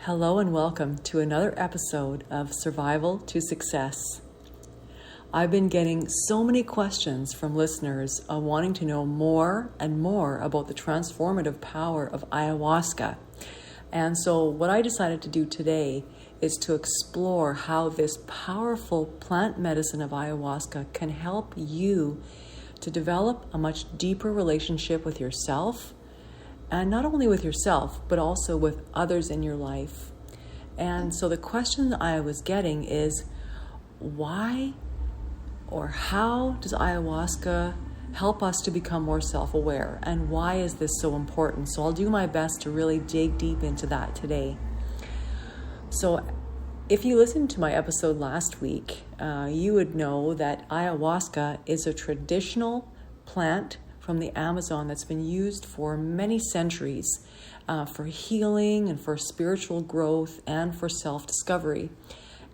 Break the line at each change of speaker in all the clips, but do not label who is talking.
Hello and welcome to another episode of Survival to Success. I've been getting so many questions from listeners wanting to know more and more about the transformative power of ayahuasca. And so what I decided to do today is to explore how this powerful plant medicine of ayahuasca can help you to develop a much deeper relationship with yourself, and not only with yourself, but also with others in your life. And so the question I was getting is, why or how does ayahuasca help us to become more self-aware? And why is this so important? So I'll do my best to really dig deep into that today. So if you listened to my episode last week, you would know that ayahuasca is a traditional plant from the Amazon that's been used for many centuries for healing and for spiritual growth and for self-discovery.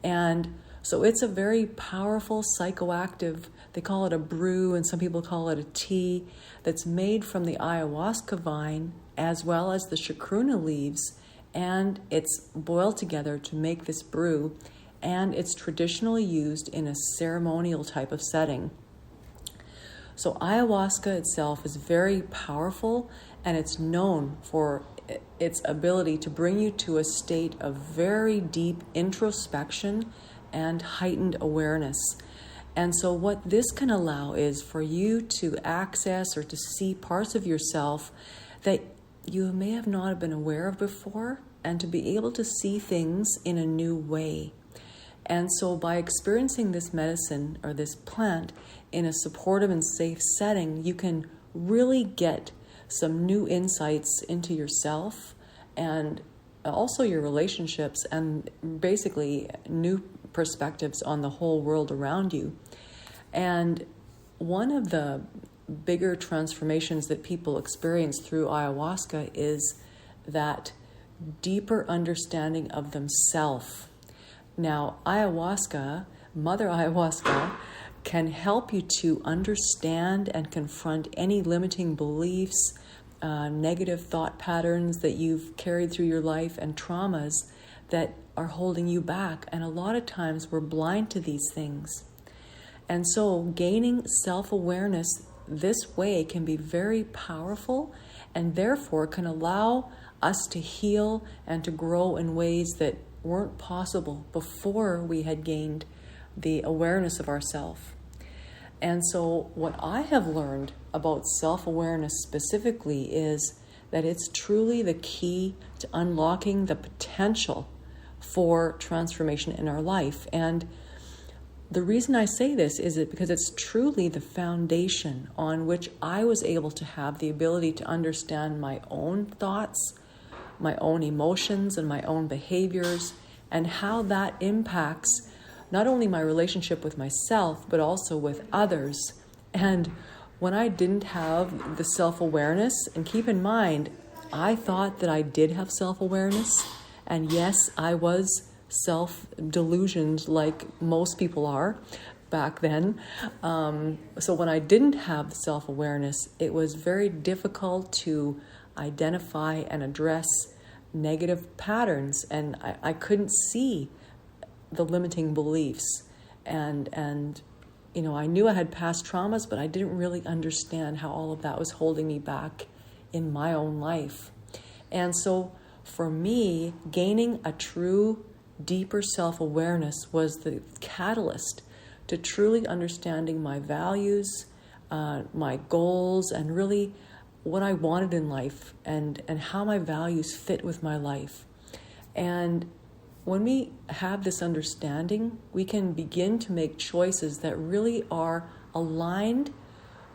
And so it's a very powerful psychoactive, they call it a brew and some people call it a tea, that's made from the ayahuasca vine as well as the chacruna leaves, and it's boiled together to make this brew, and it's traditionally used in a ceremonial type of setting. So ayahuasca itself is very powerful, and it's known for its ability to bring you to a state of very deep introspection and heightened awareness. And so what this can allow is for you to access or to see parts of yourself that you may have not been aware of before, and to be able to see things in a new way. And so by experiencing this medicine or this plant in a supportive and safe setting, you can really get some new insights into yourself and also your relationships, and basically new perspectives on the whole world around you. And one of the bigger transformations that people experience through ayahuasca is that deeper understanding of themselves. Now, Mother Ayahuasca, can help you to understand and confront any limiting beliefs, negative thought patterns that you've carried through your life, and traumas that are holding you back. And a lot of times we're blind to these things. And so gaining self-awareness this way can be very powerful, and therefore can allow us to heal and to grow in ways that weren't possible before we had gained the awareness of ourselves. And so what I have learned about self-awareness specifically is that it's truly the key to unlocking the potential for transformation in our life. And the reason I say this is because it's truly the foundation on which I was able to have the ability to understand my own thoughts, my own emotions, and my own behaviors, and how that impacts not only my relationship with myself, but also with others. And when I didn't have the self-awareness, and keep in mind, I thought that I did have self-awareness, and yes, I was self-delusioned like most people are back then. So when I didn't have self-awareness, it was very difficult to identify and address negative patterns, and I couldn't see the limiting beliefs, and I knew I had past traumas, but I didn't really understand how all of that was holding me back in my own life. And so for me, gaining a true deeper self-awareness was the catalyst to truly understanding my values, my goals, and really what I wanted in life, and how my values fit with my life. And when we have this understanding, we can begin to make choices that really are aligned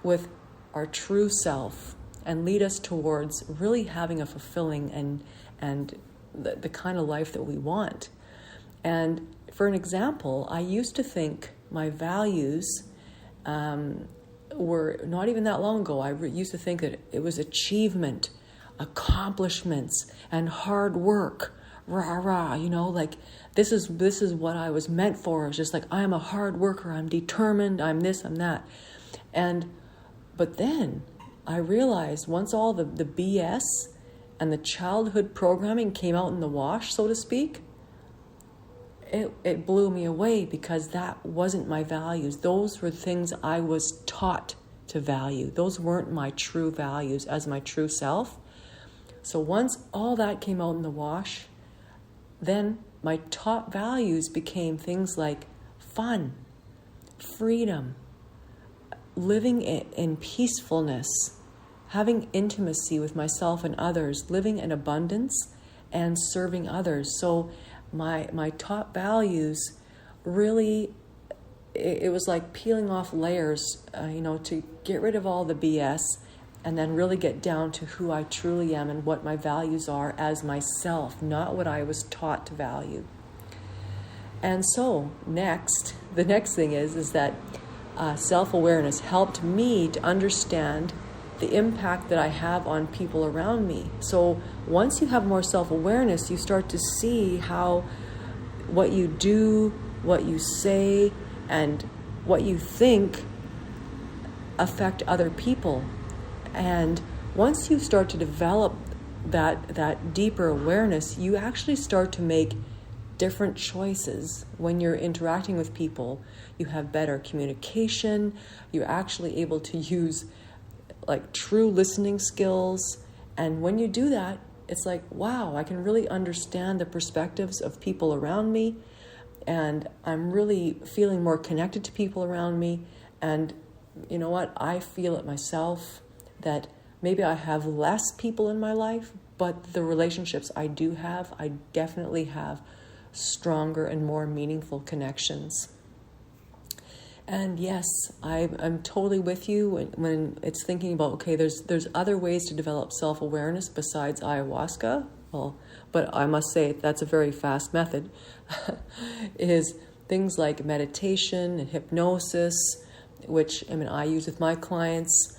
with our true self and lead us towards really having a fulfilling and the kind of life that we want. And for an example, I used to think my values were not even that long ago. I used to think that it was achievement, accomplishments, and hard work. Like this is what I was meant for. It's just like, I'm a hard worker, I'm determined, I'm this, I'm that. But then I realized once all the BS and the childhood programming came out in the wash, so to speak, it blew me away, because that wasn't my values. Those were things I was taught to value. Those weren't my true values as my true self. So once all that came out in the wash, then my top values became things like fun, freedom, living in peacefulness, having intimacy with myself and others, living in abundance, and serving others. So my top values really, it was like peeling off layers, to get rid of all the BS and then really get down to who I truly am and what my values are as myself, not what I was taught to value. And so the next thing is that self-awareness helped me to understand the impact that I have on people around me. So once you have more self-awareness, you start to see how what you do, what you say, and what you think affect other people. And once you start to develop that deeper awareness, you actually start to make different choices when you're interacting with people. You have better communication. You're actually able to use like true listening skills. And when you do that, it's like, wow, I can really understand the perspectives of people around me. And I'm really feeling more connected to people around me. And you know what? I feel it myself that maybe I have less people in my life, but the relationships I do have, I definitely have stronger and more meaningful connections. And yes, I'm totally with you when it's thinking about, okay, there's other ways to develop self-awareness besides ayahuasca. Well, but I must say that's a very fast method, is things like meditation and hypnosis, which I use with my clients,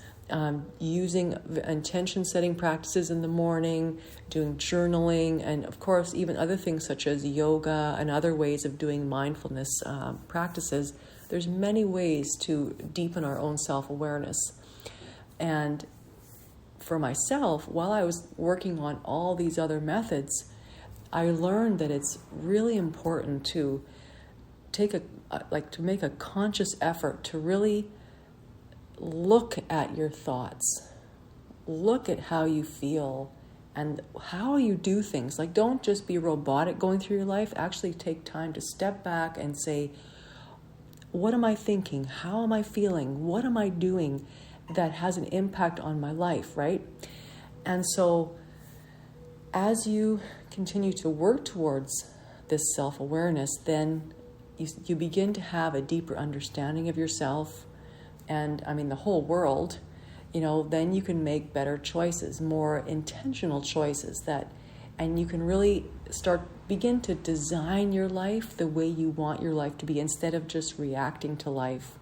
using intention setting practices in the morning, doing journaling, and of course even other things such as yoga and other ways of doing mindfulness practices. There's many ways to deepen our own self-awareness. And for myself, while I was working on all these other methods, I learned that it's really important to make a conscious effort to really look at your thoughts, look at how you feel and how you do things. Like, don't just be robotic going through your life. Actually take time to step back and say, what am I thinking? How am I feeling? What am I doing that has an impact on my life, right? And so as you continue to work towards this self-awareness, then you begin to have a deeper understanding of yourself and, the whole world. Then you can make better choices, more intentional choices and you can really begin to design your life the way you want your life to be instead of just reacting to life.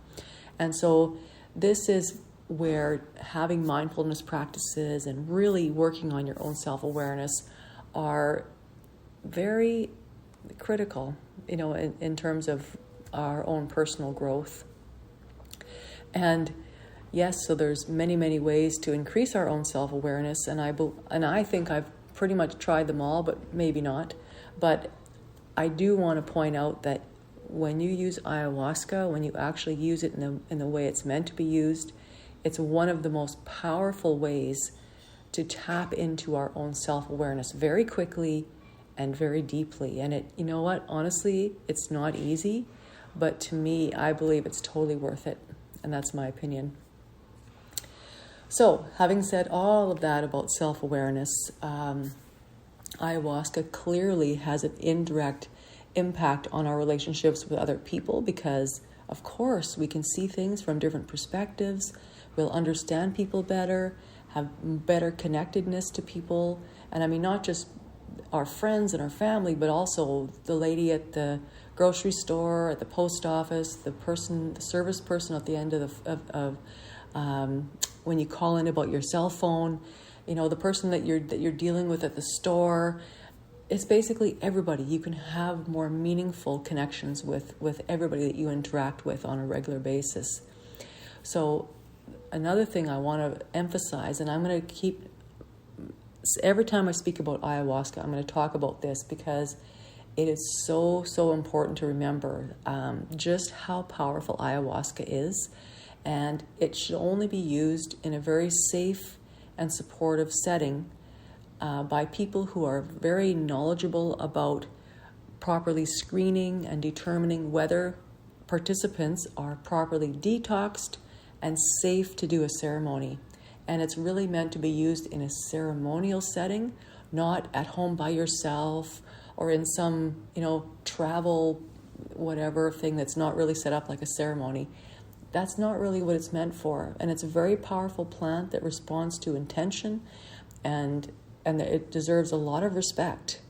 And so this is where having mindfulness practices and really working on your own self-awareness are very critical, in terms of our own personal growth. And yes, so there's many, many ways to increase our own self-awareness, and I think I've pretty much tried them all, but maybe not. But I do want to point out that when you use ayahuasca, when you actually use it in the way it's meant to be used, it's one of the most powerful ways to tap into our own self-awareness very quickly and very deeply. And honestly, it's not easy, but to me, I believe it's totally worth it. And that's my opinion. So, having said all of that about self-awareness, ayahuasca clearly has an indirect impact on our relationships with other people because, of course, we can see things from different perspectives. We'll understand people better, have better connectedness to people. And not just our friends and our family, but also the lady at the grocery store, at the post office, the service person at the end of when you call in about your cell phone, the person that you're dealing with at the store. It's basically everybody. You can have more meaningful connections with everybody that you interact with on a regular basis. So another thing I want to emphasize, and I'm going to keep every time I speak about ayahuasca, I'm going to talk about this because it is so, so important to remember just how powerful ayahuasca is. And it should only be used in a very safe and supportive setting by people who are very knowledgeable about properly screening and determining whether participants are properly detoxed and safe to do a ceremony. And it's really meant to be used in a ceremonial setting, not at home by yourself or in some, travel whatever thing that's not really set up like a ceremony. That's not really what it's meant for. And it's a very powerful plant that responds to intention, and it deserves a lot of respect.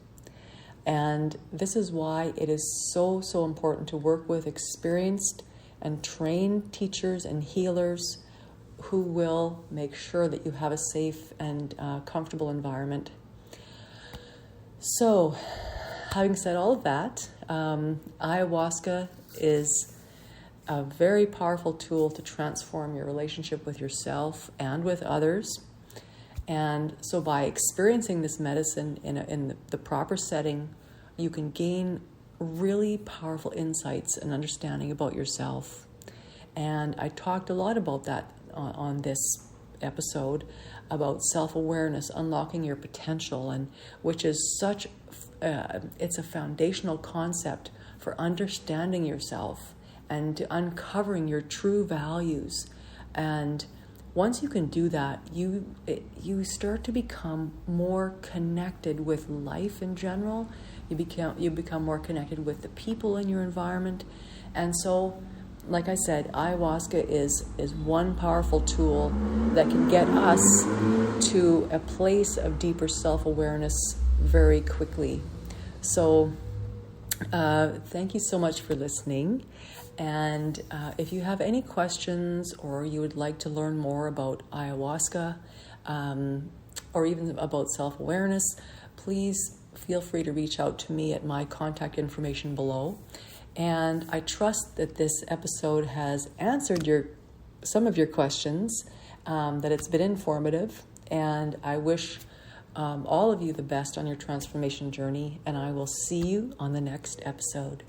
And this is why it is so, so important to work with experienced and trained teachers and healers who will make sure that you have a safe and comfortable environment. So, having said all of that, ayahuasca is a very powerful tool to transform your relationship with yourself and with others. And so by experiencing this medicine in the proper setting, you can gain really powerful insights and understanding about yourself. And I talked a lot about that on this episode, about self-awareness, unlocking your potential, and which is such, it's a foundational concept for understanding yourself and uncovering your true values. And once you can do that, you start to become more connected with life in general. You become more connected with the people in your environment. And so, like I said, ayahuasca is one powerful tool that can get us to a place of deeper self-awareness very quickly. So thank you so much for listening. And if you have any questions or you would like to learn more about ayahuasca or even about self-awareness, please feel free to reach out to me at my contact information below. And I trust that this episode has answered some of your questions, that it's been informative, and I wish all of you the best on your transformation journey, and I will see you on the next episode.